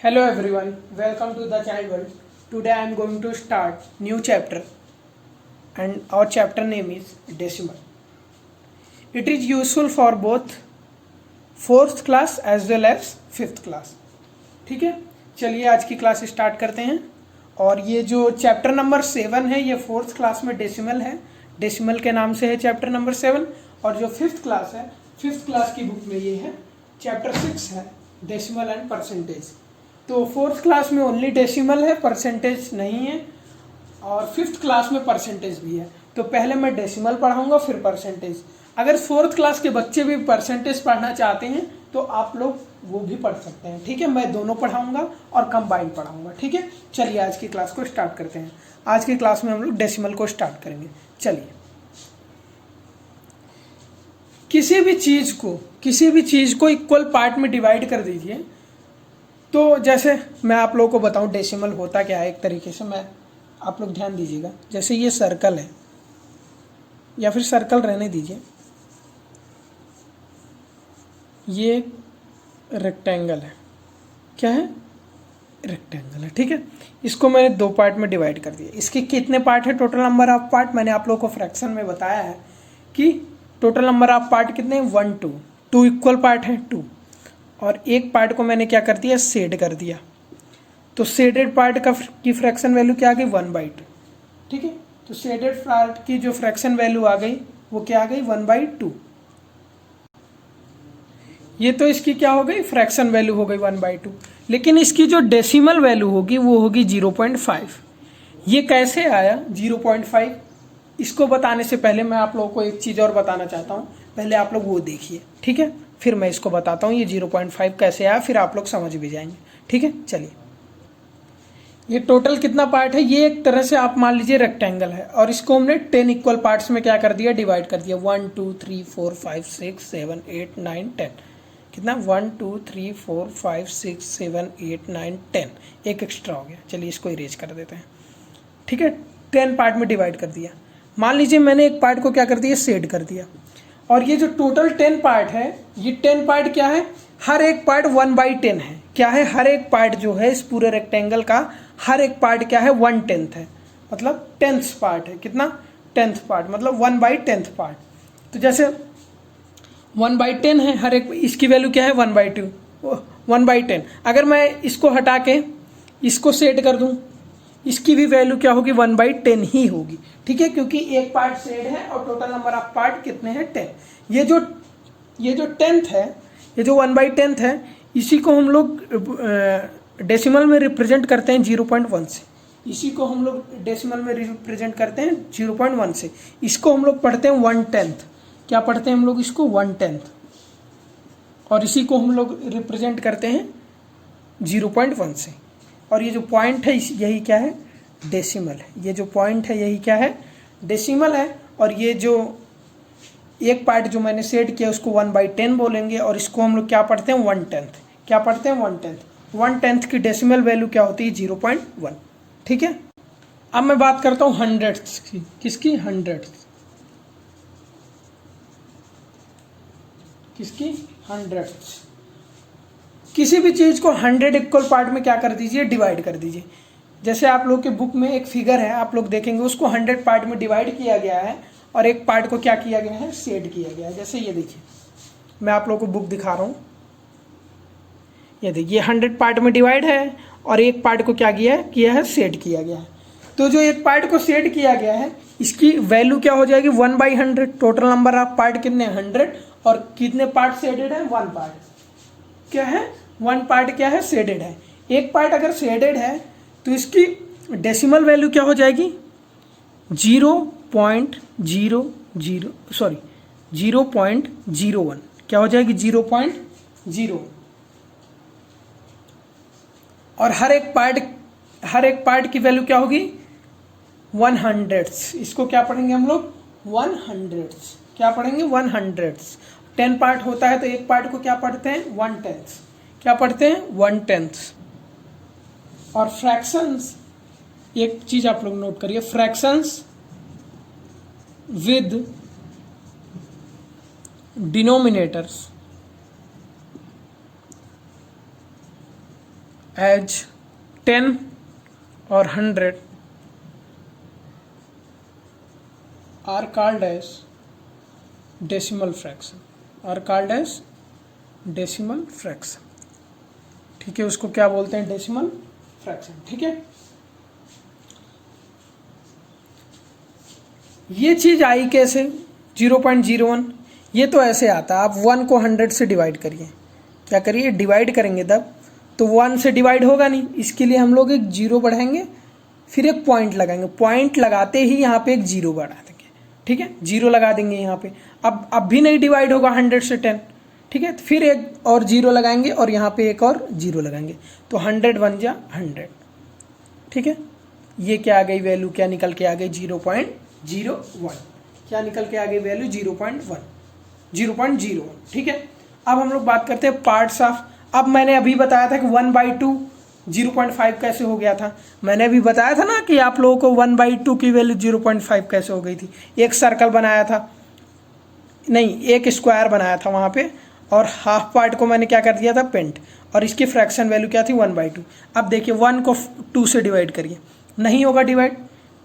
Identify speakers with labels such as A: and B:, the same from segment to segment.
A: Hello everyone, welcome to the Child World. Today I am going to start new chapter and our chapter name is decimal. It is useful for both 4th class as well as 5th class. ठीक है, चलिए आज की class start करते हैं। और ये जो चैप्टर नंबर 7 है ये 4th क्लास में डेसिमल है, डेसिमल के नाम से है चैप्टर नंबर 7। और जो 5th क्लास है 5th क्लास की बुक में ये है चैप्टर 6 है डेसिमल एंड परसेंटेज। तो 4th क्लास में ओनली डेसिमल है, परसेंटेज नहीं है। और 5th क्लास में परसेंटेज भी है। तो पहले मैं डेसिमल पढ़ाऊंगा फिर परसेंटेज। अगर 4th क्लास के बच्चे भी परसेंटेज पढ़ना चाहते हैं तो आप लोग वो भी पढ़ सकते हैं। ठीक है, मैं दोनों पढ़ाऊंगा और कंबाइन पढ़ाऊंगा। ठीक है, चलिए आज की क्लास को स्टार्ट करते हैं। आज की क्लास में हम लोग डेसिमल को स्टार्ट करेंगे। चलिए, किसी भी चीज को इक्वल पार्ट में डिवाइड कर दीजिए। तो जैसे मैं आप लोगों को बताऊं डेसिमल होता क्या है एक तरीके से, मैं आप लोग ध्यान दीजिएगा। जैसे ये सर्कल है या फिर सर्कल रहने दीजिए, ये रेक्टेंगल है। क्या है? रेक्टेंगल है। ठीक है, इसको मैंने दो पार्ट में डिवाइड कर दिया। इसके कितने पार्ट है? टोटल नंबर ऑफ पार्ट मैंने आप लोगों को फ्रैक्शन में बताया है कि टोटल नंबर ऑफ पार्ट कितने हैं? 1 2 2 इक्वल पार्ट है 2। और एक पार्ट को मैंने क्या कर दिया? शेड कर दिया। तो शेडेड पार्ट की फ्रैक्शन वैल्यू क्या आ गई? 1/2। ठीक है, तो शेडेड पार्ट की जो फ्रैक्शन वैल्यू आ गई वो क्या आ गई? 1/2। ये तो इसकी क्या हो गई? फ्रैक्शन वैल्यू हो गई 1/2। लेकिन इसकी जो डेसिमल वैल्यू होगी वो होगी 0.5। ये कैसे आया 0.5? इसको बताने से पहले मैं आप लोगों को एक चीज़ और बताना चाहता हूँ। पहले आप लोग वो देखिए, ठीक है, फिर मैं इसको बताता हूँ ये 0.5 कैसे आया, फिर आप लोग समझ भी जाएंगे। ठीक है, चलिए, ये टोटल कितना पार्ट है? ये एक तरह से आप मान लीजिए रेक्टेंगल है और इसको हमने 10 इक्वल पार्ट्स में क्या कर दिया? डिवाइड कर दिया। 1 2 3 4 5 6 7 8 9 10। कितना? 1 2 3 4 5 6 7 8 9 10। एक एक्स्ट्रा हो गया, चलिए इसको इरेज कर देते हैं। ठीक है, 10 पार्ट में डिवाइड कर दिया। मान लीजिए मैंने एक पार्ट को क्या कर दिया? शेड कर दिया। और ये जो टोटल 10 पार्ट है, ये 10 पार्ट क्या है? हर एक पार्ट 1/10 है। क्या है? हर एक पार्ट जो है इस पूरे रेक्टेंगल का हर एक पार्ट क्या है? 1/10 है, मतलब 10th पार्ट है। कितना? 10th पार्ट, मतलब 1/10 पार्ट। तो जैसे 1/10 है हर एक, इसकी वैल्यू क्या है? 1/2 1/10। अगर मैं इसको हटा के इसको सेट कर दूं, इसकी भी वैल्यू क्या होगी? 1/10 ही होगी। ठीक है, क्योंकि एक पार्ट शेड है और टोटल नंबर ऑफ पार्ट कितने हैं? 10। ये जो 10th है, ये जो 1/10 है, इसी को हम लोग डेसिमल में रिप्रेजेंट करते हैं 0.1 से। इसी को हम लोग डेसिमल में रिप्रेजेंट करते हैं 0.1 से। इसको हम लोग पढ़ते हैं 1/10। क्या पढ़ते हैं हम लोग इसको? 1/10। और इसी को हम लोग रिप्रेजेंट करते हैं 0.1 से। और ये जो पॉइंट है यही क्या है? डेसिमल है। ये जो पॉइंट है यही क्या है? डेसिमल है। और ये जो एक पार्ट जो मैंने सेट किया उसको 1/10 बोलेंगे और इसको हम लोग क्या पढ़ते हैं? 1/10। क्या पढ़ते हैं? 1/10। 1/10 की डेसिमल वैल्यू क्या होती है? 0.1। ठीक है, अब मैं बात करता हूँ हंड्रेड्स की। किसकी? हंड्रेड्स। किसकी? हंड्रेड्स। किसी भी चीज को 100 इक्वल पार्ट में क्या कर दीजिए? डिवाइड कर दीजिए। जैसे आप लोग के बुक में एक फिगर है, आप लोग देखेंगे उसको 100 पार्ट में डिवाइड किया गया है और एक पार्ट को क्या किया गया है? शेड किया गया है। जैसे ये देखिए, मैं आप लोगों को बुक दिखा रहा हूँ। ये देखिए 100 पार्ट में डिवाइड है और एक पार्ट को क्या किया है? शेड किया गया है। तो जो एक पार्ट को शेड किया गया है इसकी वैल्यू क्या हो जाएगी? 1/100। टोटल नंबर ऑफ पार्ट कितने? 100। और कितने पार्ट शेडेड है? 1 पार्ट। क्या है? 1 पार्ट क्या है? शेडेड है। एक पार्ट अगर शेडेड है तो इसकी डेसिमल वैल्यू क्या हो जाएगी? 0.01। क्या हो जाएगी? 0.01। और हर एक पार्ट की वैल्यू क्या होगी? 100। इसको क्या पढ़ेंगे हम लोग? 100। क्या पढ़ेंगे? 100। 10 पार्ट होता है तो एक पार्ट को क्या पढ़ते हैं? 1/10। क्या पढ़ते हैं? 1/10। और फ्रैक्शंस, एक चीज आप लोग नोट करिए, फ्रैक्शंस विद डिनोमिनेटर्स एज 10 और 100 are called as decimal fraction, are called as decimal fraction. ठीक है, उसको क्या बोलते हैं? Decimal fraction. ठीक है, ये चीज आई कैसे? 0.01। ये तो ऐसे आता है, आप 1 को 100 से डिवाइड करिए, क्या करिए? डिवाइड करेंगे तब तो 1 से डिवाइड होगा नहीं, इसके लिए हम लोग एक 0 बढ़ाएंगे, फिर एक पॉइंट लगाएंगे, पॉइंट लगाते ही यहाँ पे एक 0 बढ़ा देंगे। ठीक है, 0 लगा देंगे यहाँ पे। अब भी नहीं डिवाइड होगा 100 से 10। ठीक है, तो फिर एक और 0 लगाएंगे और यहाँ पे एक और 0 लगाएंगे, तो 100 बन जा 100। ठीक है, ये क्या आ गई वैल्यू? क्या निकल के आ गई? 0.01। क्या निकल के आ गई वैल्यू? 0.01। ठीक है, अब हम लोग बात करते हैं पार्ट्स ऑफ। अब मैंने अभी बताया था कि 1/2 0.5 कैसे हो गया था। मैंने अभी बताया था ना कि आप लोगों को 1/2 की वैल्यू 0.5 कैसे हो गई थी। एक सर्कल बनाया था, नहीं एक स्क्वायर बनाया था वहाँ पे, और हाफ पार्ट को मैंने क्या कर दिया था? पेंट। और इसकी फ्रैक्शन वैल्यू क्या थी? 1/2। अब देखिए 1 को 2 से डिवाइड करिए, नहीं होगा डिवाइड।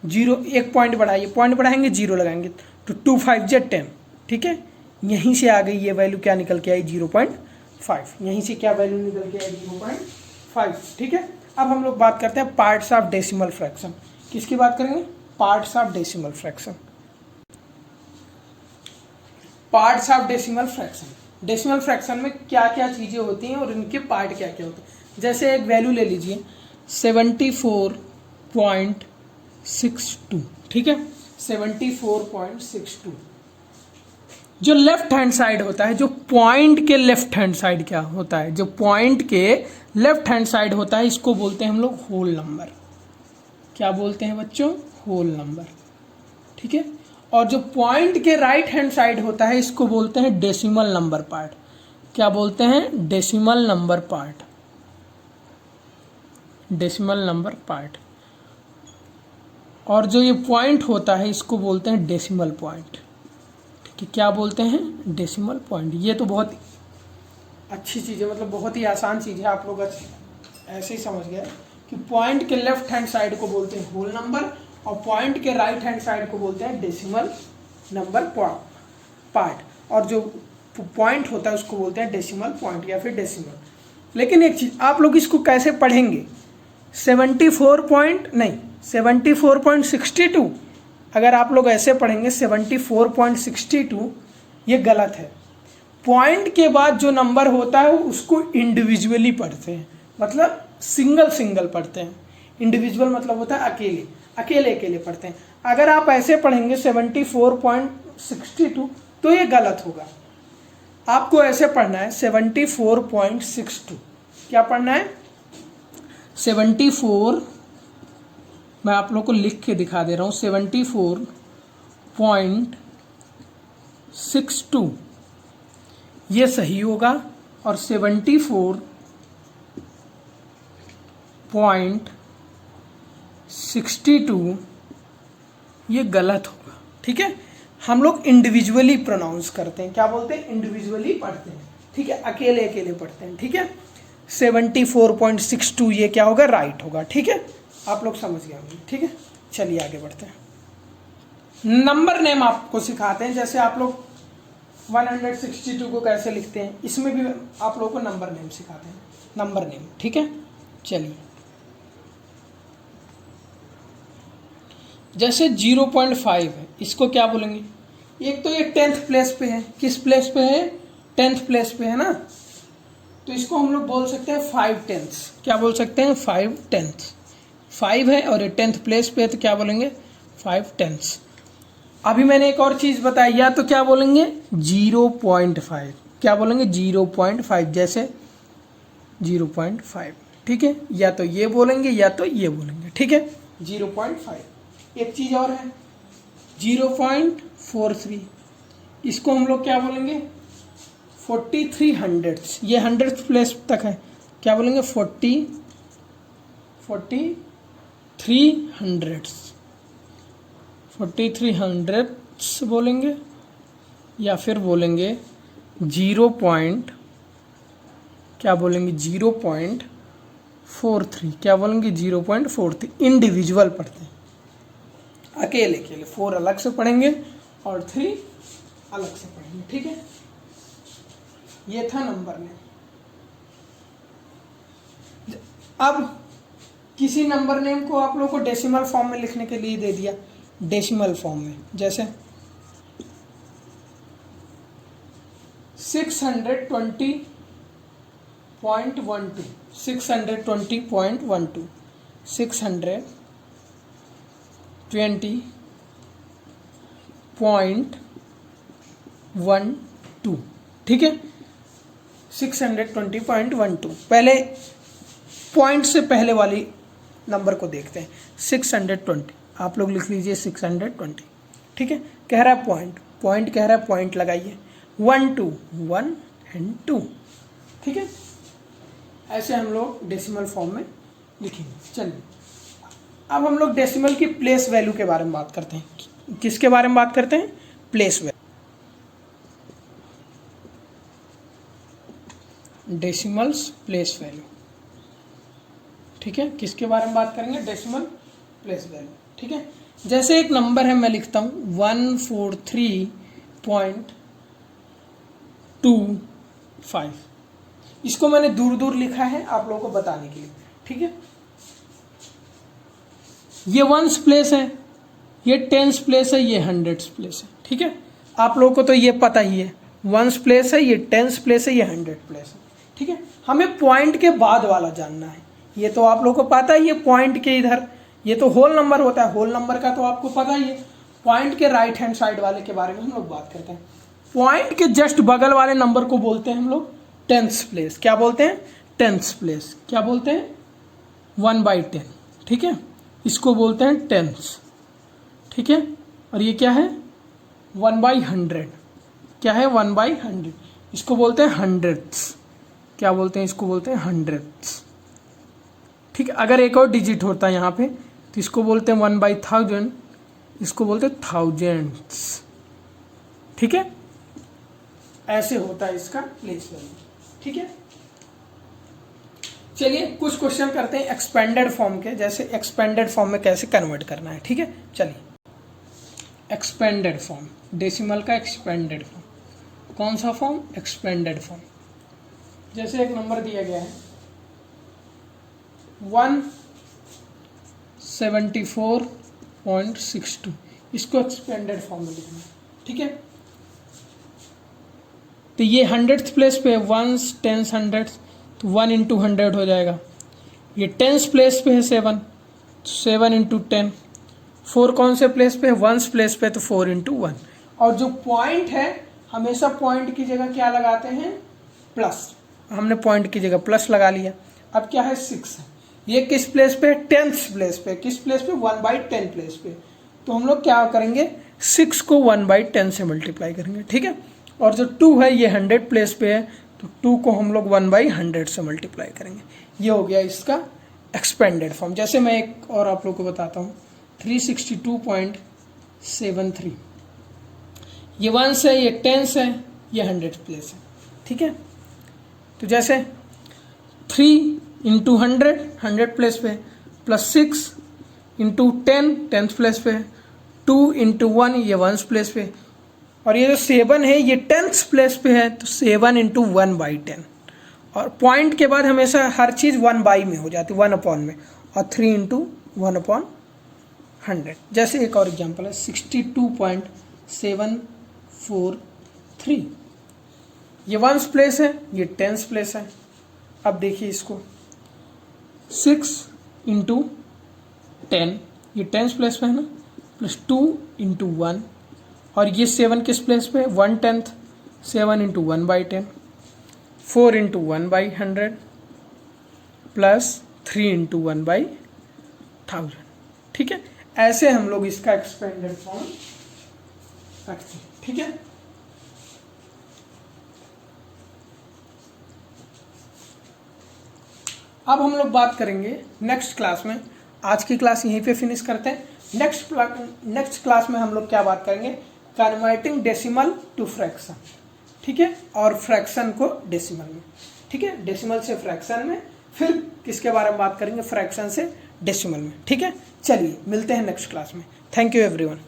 A: 0 एक पॉइंट बढ़ाइए, पॉइंट बढ़ाएंगे 0 लगाएंगे, तो 2 5 जा 10। ठीक है, यहीं से आ गई ये वैल्यू, क्या निकल के आई? 0.5। यहीं से क्या वैल्यू निकल के आई? 0.5। ठीक है, अब हम लोग बात करते हैं पार्ट्स ऑफ डेसिमल फ्रैक्शन। किसकी बात करेंगे? Parts of decimal fraction. Parts of decimal fraction. Decimal fraction में क्या क्या चीज़ें होती हैं और इनके पार्ट क्या क्या होते हैं। जैसे एक वैल्यू ले लीजिए 74.62। ठीक है, 74.62। जो लेफ्ट हैंड साइड होता है, जो पॉइंट के लेफ्ट हैंड साइड क्या होता है? जो पॉइंट के लेफ्ट हैंड साइड होता है, इसको बोलते हैं हम लोग होल नंबर। क्या बोलते हैं बच्चों? Whole number. ठीक है, और जो पॉइंट के राइट हैंड साइड होता है, इसको बोलते हैं डेसिमल नंबर पार्ट। क्या बोलते हैं? Decimal number part. Decimal number part. और जो ये पॉइंट होता है, इसको बोलते हैं डेसिमल पॉइंट। ठीक है, क्या बोलते हैं? Decimal point. ये तो बहुत अच्छी चीज़ है, मतलब बहुत ही आसान चीज़ है, आप लोग ऐसे ही समझ गए कि पॉइंट के लेफ्ट हैंड साइड को बोलते हैं होल नंबर, और पॉइंट के राइट हैंड साइड को बोलते हैं डेसिमल नंबर पार्ट। और जो पॉइंट होता है उसको बोलते हैं डेसिमल पॉइंट या फिर डेसिमल। लेकिन एक चीज़, आप लोग इसको कैसे पढ़ेंगे? 74.62। अगर आप लोग ऐसे पढ़ेंगे 74.62, ये गलत है। पॉइंट के बाद जो नंबर होता है उसको इंडिविजुअली पढ़ते हैं, मतलब सिंगल सिंगल पढ़ते हैं। इंडिविजुअल मतलब होता है अकेले अकेले पढ़ते हैं। अगर आप ऐसे पढ़ेंगे 74.62, तो ये गलत होगा। आपको ऐसे पढ़ना है 74.62। क्या पढ़ना है? 74, मैं आप लोग को लिख के दिखा दे रहा हूँ, 74.62 ये सही होगा, और 74.62 ये गलत होगा। ठीक है, हम लोग इंडिविजुअली प्रोनाउंस करते हैं। क्या बोलते हैं? इंडिविजुअली पढ़ते हैं। ठीक है, अकेले अकेले पढ़ते हैं। ठीक है, 74.62 ये क्या होगा? राइट होगा। ठीक है, आप लोग समझ गए होंगे। ठीक है, चलिए आगे बढ़ते हैं। नंबर नेम आपको सिखाते हैं, जैसे आप लोग 162 को कैसे लिखते हैं, इसमें भी आप लोगों को नंबर नेम सिखाते हैं। नंबर नेम, ठीक है, चलिए। जैसे 0.5 है, इसको क्या बोलेंगे? एक तो ये 10th प्लेस पे है। किस प्लेस पे है? 10th प्लेस पे है ना, तो इसको हम लोग बोल सकते हैं 5/10। क्या बोल सकते हैं? 5/10। 5 है और ये 10th प्लेस पे है, तो क्या बोलेंगे? 5/10। अभी मैंने एक और चीज़ बताई, या तो क्या बोलेंगे? 0.5। क्या बोलेंगे? 0.5, जैसे 0.5। ठीक है, या तो ये बोलेंगे या तो ये बोलेंगे। ठीक है, 0.5। एक चीज़ और है 0.43, इसको हम लोग क्या बोलेंगे? 43 हंड्रेड्स। ये 100th प्लेस तक है, क्या बोलेंगे? 43 हंड्रेड्स। 43 हंड्रेड्स बोलेंगे, या फिर बोलेंगे 0. क्या बोलेंगे? 0.43 43, क्या बोलेंगे 0.43, इंडिविजुअल पढ़ते हैं, अकेले अकेले। 4 अलग से पढ़ेंगे और 3 अलग से पढ़ेंगे, ठीक है। ये था नंबर नेम। अब किसी नंबर नेम को आप लोगों को डेसिमल फॉर्म में लिखने के लिए दे दिया, डेसिमल फॉर्म में, जैसे 620.12, 620.12, 620.12, ठीक है। 620.12, पहले पॉइंट से पहले वाली नंबर को देखते हैं। 620, आप लोग लिख लीजिए 620, ठीक है। कह रहा है पॉइंट, पॉइंट कह रहा है पॉइंट लगाइए, 1 2 1 and 2, ठीक है। ऐसे हम लोग डेसिमल फॉर्म में लिखेंगे। चलिए अब हम लोग डेसिमल की प्लेस वैल्यू के बारे में बात करते हैं। किसके बारे में बात करते हैं? Place value, decimals place value, ठीक है। किसके बारे में बात करेंगे? डेसिमल प्लेस वैल्यू, ठीक है। जैसे एक नंबर है, मैं लिखता हूँ 143.25, इसको मैंने दूर दूर लिखा है आप लोगों को बताने के लिए, ठीक है। ये वंस प्लेस है, ये टेंस प्लेस है, ये हंड्रेड्स प्लेस है, ठीक है। आप लोगों को तो ये पता ही है, वंस प्लेस है, ये टेंस प्लेस है, ये हंड्रेड प्लेस है, ठीक है। हमें पॉइंट के बाद वाला जानना है, ये तो आप लोगों को पता ही है। पॉइंट के इधर ये तो होल नंबर होता है, होल नंबर का तो आपको पता ही है। पॉइंट के राइट हैंड साइड वाले के बारे में हम लोग बात करते हैं। पॉइंट के जस्ट बगल वाले नंबर को बोलते हैं हम लोग टेंस प्लेस। क्या बोलते हैं? Tens place. क्या बोलते हैं? 1/10, ठीक है। इसको बोलते हैं टेंस, ठीक है। और ये क्या है? 1/100, क्या है? 1/100, इसको बोलते हैं हंड्रेड्स। क्या बोलते हैं? इसको बोलते हैं हंड्रेड्स, ठीक है। अगर एक और डिजिट होता है यहाँ पे तो इसको बोलते हैं 1/1000, इसको बोलते हैं थाउजेंड्स, ठीक है। ऐसे होता है इसका प्लेस वैल्यू, ठीक है। चलिए कुछ क्वेश्चन करते हैं एक्सपेंडेड फॉर्म के, जैसे एक्सपेंडेड फॉर्म में कैसे कन्वर्ट करना है, ठीक है। चलिए एक्सपेंडेड फॉर्म, डेसिमल का एक्सपेंडेड फॉर्म, कौन सा फॉर्म? Expanded form. जैसे एक नंबर दिया गया है 174.62, इसको एक्सपेंडेड फॉर्म में लिखना है, ठीक है। तो ये हंड्रेड्स प्लेस पे वंस, टेंस, हंड्रेड्स, तो 1 × 100 हो जाएगा। ये टेंस प्लेस पे है 7, 7 × 10। 4 कौन से प्लेस पे है? वंस प्लेस पे, तो 4 × 1। और जो पॉइंट है, हमेशा पॉइंट की जगह क्या लगाते हैं? प्लस। हमने पॉइंट की जगह प्लस लगा लिया। अब क्या है? 6 है। ये किस प्लेस पे? टेंस प्लेस पे। किस प्लेस पे? 1/10 प्लेस पे। तो हम लोग क्या करेंगे? 6 को 1/10 से मल्टीप्लाई करेंगे, ठीक है। और जो 2 है ये 100 प्लेस पे है, तो 2 को हम लोग 1/100 से मल्टीप्लाई करेंगे। ये हो गया इसका एक्सपेंडेड फॉर्म। जैसे मैं एक और आप लोग को बताता हूँ 362.73, ये वंस है, ये टेंस है, ये 100 प्लेस है, ठीक है। तो जैसे 3 × 100, 100 प्लेस पे, प्लस 6 × 10, 10th प्लेस पे, 2 × 1, ये वंस प्लेस पे, और ये जो 7 है ये 10th प्लेस पे है, तो 7 × 1/10। और पॉइंट के बाद हमेशा हर चीज़ 1/, में हो जाती है, 1/, में, और 3 × 1/100। जैसे एक और एग्जांपल है 62.743, ये वंस प्लेस है, ये 10th प्लेस है। अब देखिए इसको 6 × 10, ये 10th प्लेस पे है ना, प्लस 2 × 1, और ये 7 किस प्लेस पे? 1/10, 7 × 1/10, 4 × 1/100, प्लस 3 × 1/1000, ठीक है। ऐसे हम लोग इसका एक्सपेंडेड फॉर्म रखते हैं, ठीक है। अब हम लोग बात करेंगे नेक्स्ट क्लास में। आज की क्लास यहीं पे फिनिश करते हैं। नेक्स्ट क्लास में हम लोग क्या बात करेंगे? कन्वर्टिंग डेसिमल टू फ्रैक्शन, ठीक है, और फ्रैक्शन को डेसिमल में, ठीक है। डेसिमल से फ्रैक्शन में फिर किसके बारे में बात करेंगे, फ्रैक्शन से डेसिमल में। ठीक है, चलिए मिलते हैं नेक्स्ट क्लास में। Thank you everyone.